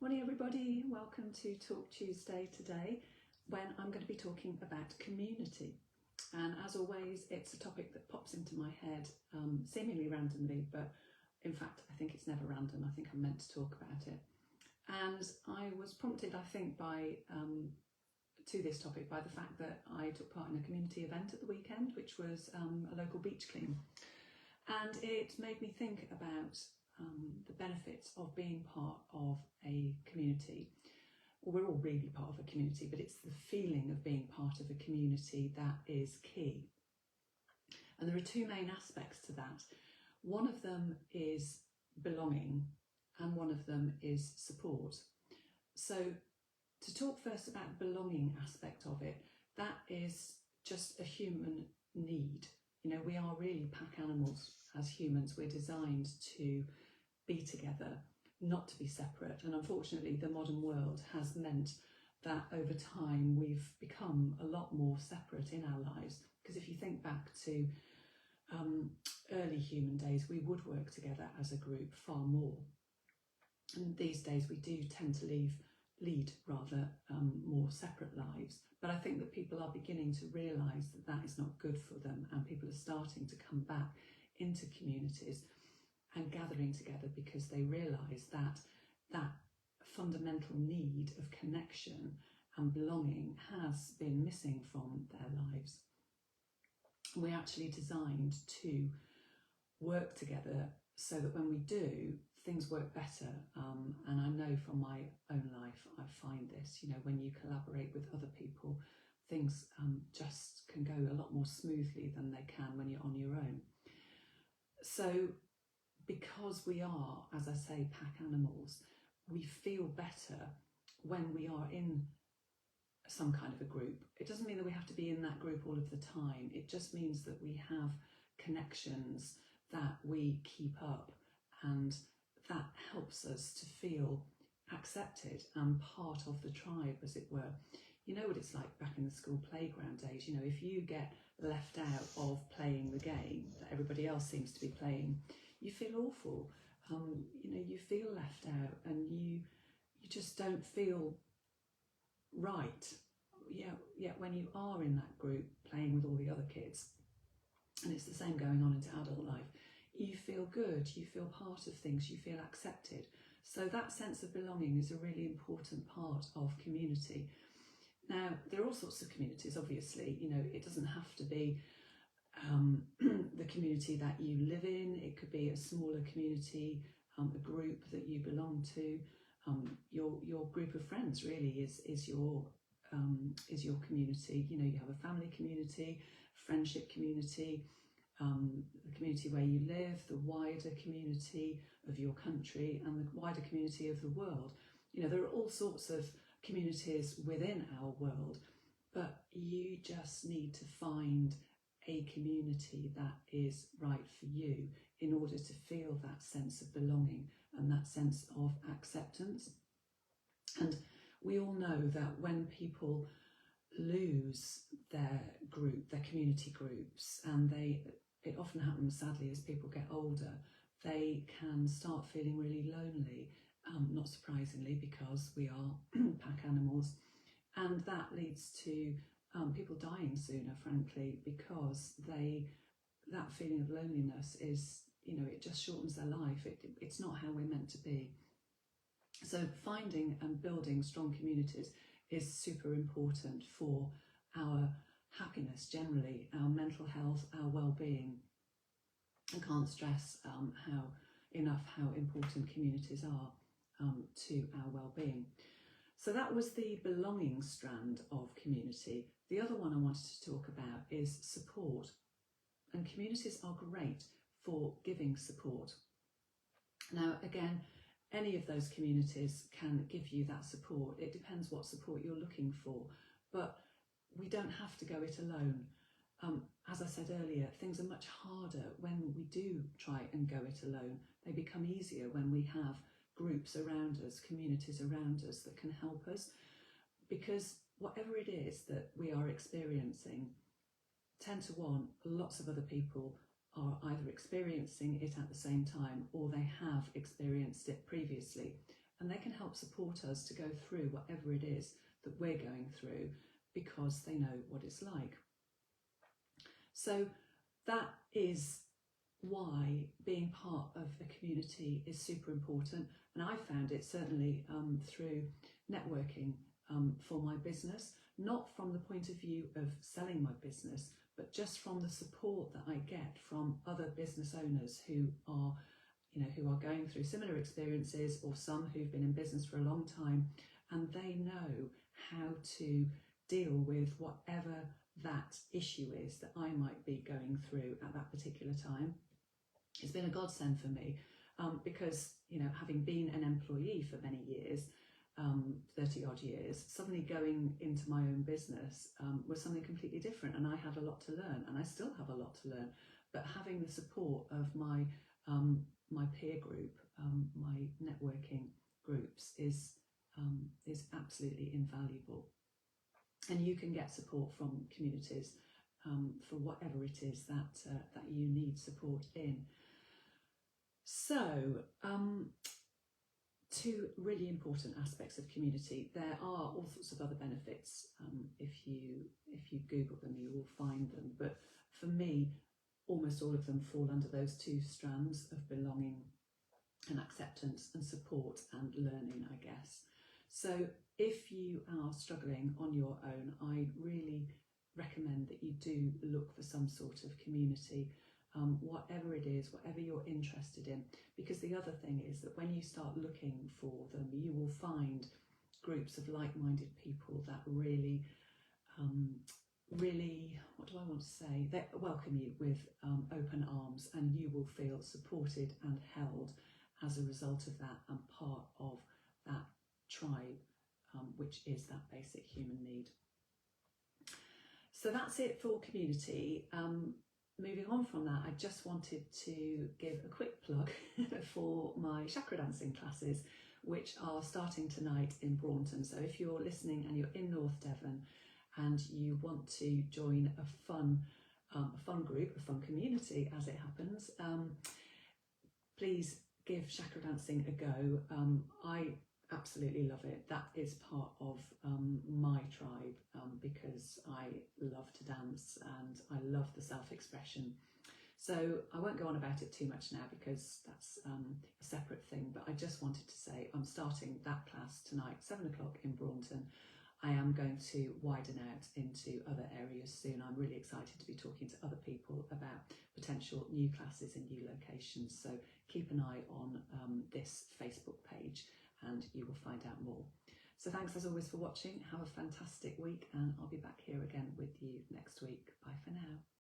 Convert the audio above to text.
Morning everybody, welcome to Talk Tuesday today when I'm going to be talking about community. And as always, it's a topic that pops into my head seemingly randomly, but in fact I think it's never random. I think I'm meant to talk about it. And I was prompted, I think, to this topic by the fact that I took part in a community event at the weekend, which was a local beach clean. And it made me think about the benefits of being part of a community. Well, we're all really part of a community, but it's the feeling of being part of a community that is key. And there are two main aspects to that. One of them is belonging and one of them is support. So to talk first about the belonging aspect of it, that is just a human need. You know, we are really pack animals as humans. We're designed to be together, not to be separate. And unfortunately, the modern world has meant that over time we've become a lot more separate in our lives. Because if you think back to early human days, we would work together as a group far more. And these days we do tend to lead rather more separate lives. But I think that people are beginning to realise that that is not good for them, and people are starting to come back into communities and gathering together because they realise that that fundamental need of connection and belonging has been missing from their lives. We're actually designed to work together so that when we do, things work better. And I know from my own life, I find this, you know, when you collaborate with other people, things just can go a lot more smoothly than they can when you're on your own. So because we are, as I say, pack animals, we feel better when we are in some kind of a group. It doesn't mean that we have to be in that group all of the time. It just means that we have connections that we keep up, and that helps us to feel accepted and part of the tribe, as it were. You know what it's like back in the school playground days. You know, if you get left out of playing the game that everybody else seems to be playing, you feel awful. You know, you feel left out, and you just don't feel right. Yet when you are in that group playing with all the other kids, and it's the same going on into adult life, you feel good, you feel part of things, you feel accepted. So that sense of belonging is a really important part of community. Now, there are all sorts of communities, obviously. You know, it doesn't have to be the community that you live in. It could be a smaller community, a group that you belong to. Your group of friends really is your community. You know, you have a family community, friendship community, the community where you live, the wider community of your country, and the wider community of the world. You know, there are all sorts of communities within our world, but you just need to find a community that is right for you in order to feel that sense of belonging and that sense of acceptance. And we all know that when people lose their group, their community groups, and it often happens sadly as people get older, they can start feeling really lonely, not surprisingly, because we are pack animals, and that leads to people dying sooner, frankly, because that feeling of loneliness is, you know, it just shortens their life. It's not how we're meant to be. So finding and building strong communities is super important for our happiness generally, our mental health, our well-being. I can't stress how important communities are to our well-being. So that was the belonging strand of community. The other one I wanted to talk about is support. And communities are great for giving support. Now, again, any of those communities can give you that support. It depends what support you're looking for, but we don't have to go it alone. As I said earlier, things are much harder when we do try and go it alone. They become easier when we have groups around us, communities around us that can help us, because whatever it is that we are experiencing, 10 to 1, lots of other people are either experiencing it at the same time or they have experienced it previously. and they can help support us to go through whatever it is that we're going through, because they know what it's like. So that is why being part of a community is super important, and I found it certainly through networking for my business, not from the point of view of selling my business, but just from the support that I get from other business owners who are, who are going through similar experiences, or some who've been in business for a long time, and they know how to deal with whatever that issue is that I might be going through at that particular time. It's been a godsend for me because, having been an employee for many years, 30 odd years, suddenly going into my own business was something completely different, and I had a lot to learn, and I still have a lot to learn. But having the support of my my peer group, my networking groups is absolutely invaluable. And you can get support from communities for whatever it is that you need support in. So, two really important aspects of community. There are all sorts of other benefits. If you Google them, you will find them. But for me, almost all of them fall under those two strands of belonging and acceptance and support and learning, I guess. So if you are struggling on your own, I really recommend that you do look for some sort of community, whatever it is, whatever you're interested in, because the other thing is that when you start looking for them, you will find groups of like-minded people that really, what do I want to say? They welcome you with open arms, and you will feel supported and held as a result of that, and part of that tribe, which is that basic human need. So that's it for community. Moving on from that, I just wanted to give a quick plug for my chakra dancing classes, which are starting tonight in Braunton. So if you're listening and you're in North Devon and you want to join a fun group, a fun community as it happens, please give chakra dancing a go. I absolutely love it. That is part of my tribe because I love to dance and I love the self-expression. So I won't go on about it too much now because that's a separate thing, but I just wanted to say I'm starting that class tonight, 7 o'clock in Braunton. I am going to widen out into other areas soon. I'm really excited to be talking to other people about potential new classes in new locations. So keep an eye on this Facebook page and you will find out more. So thanks as always for watching. Have a fantastic week, and I'll be back here again with you next week. Bye for now.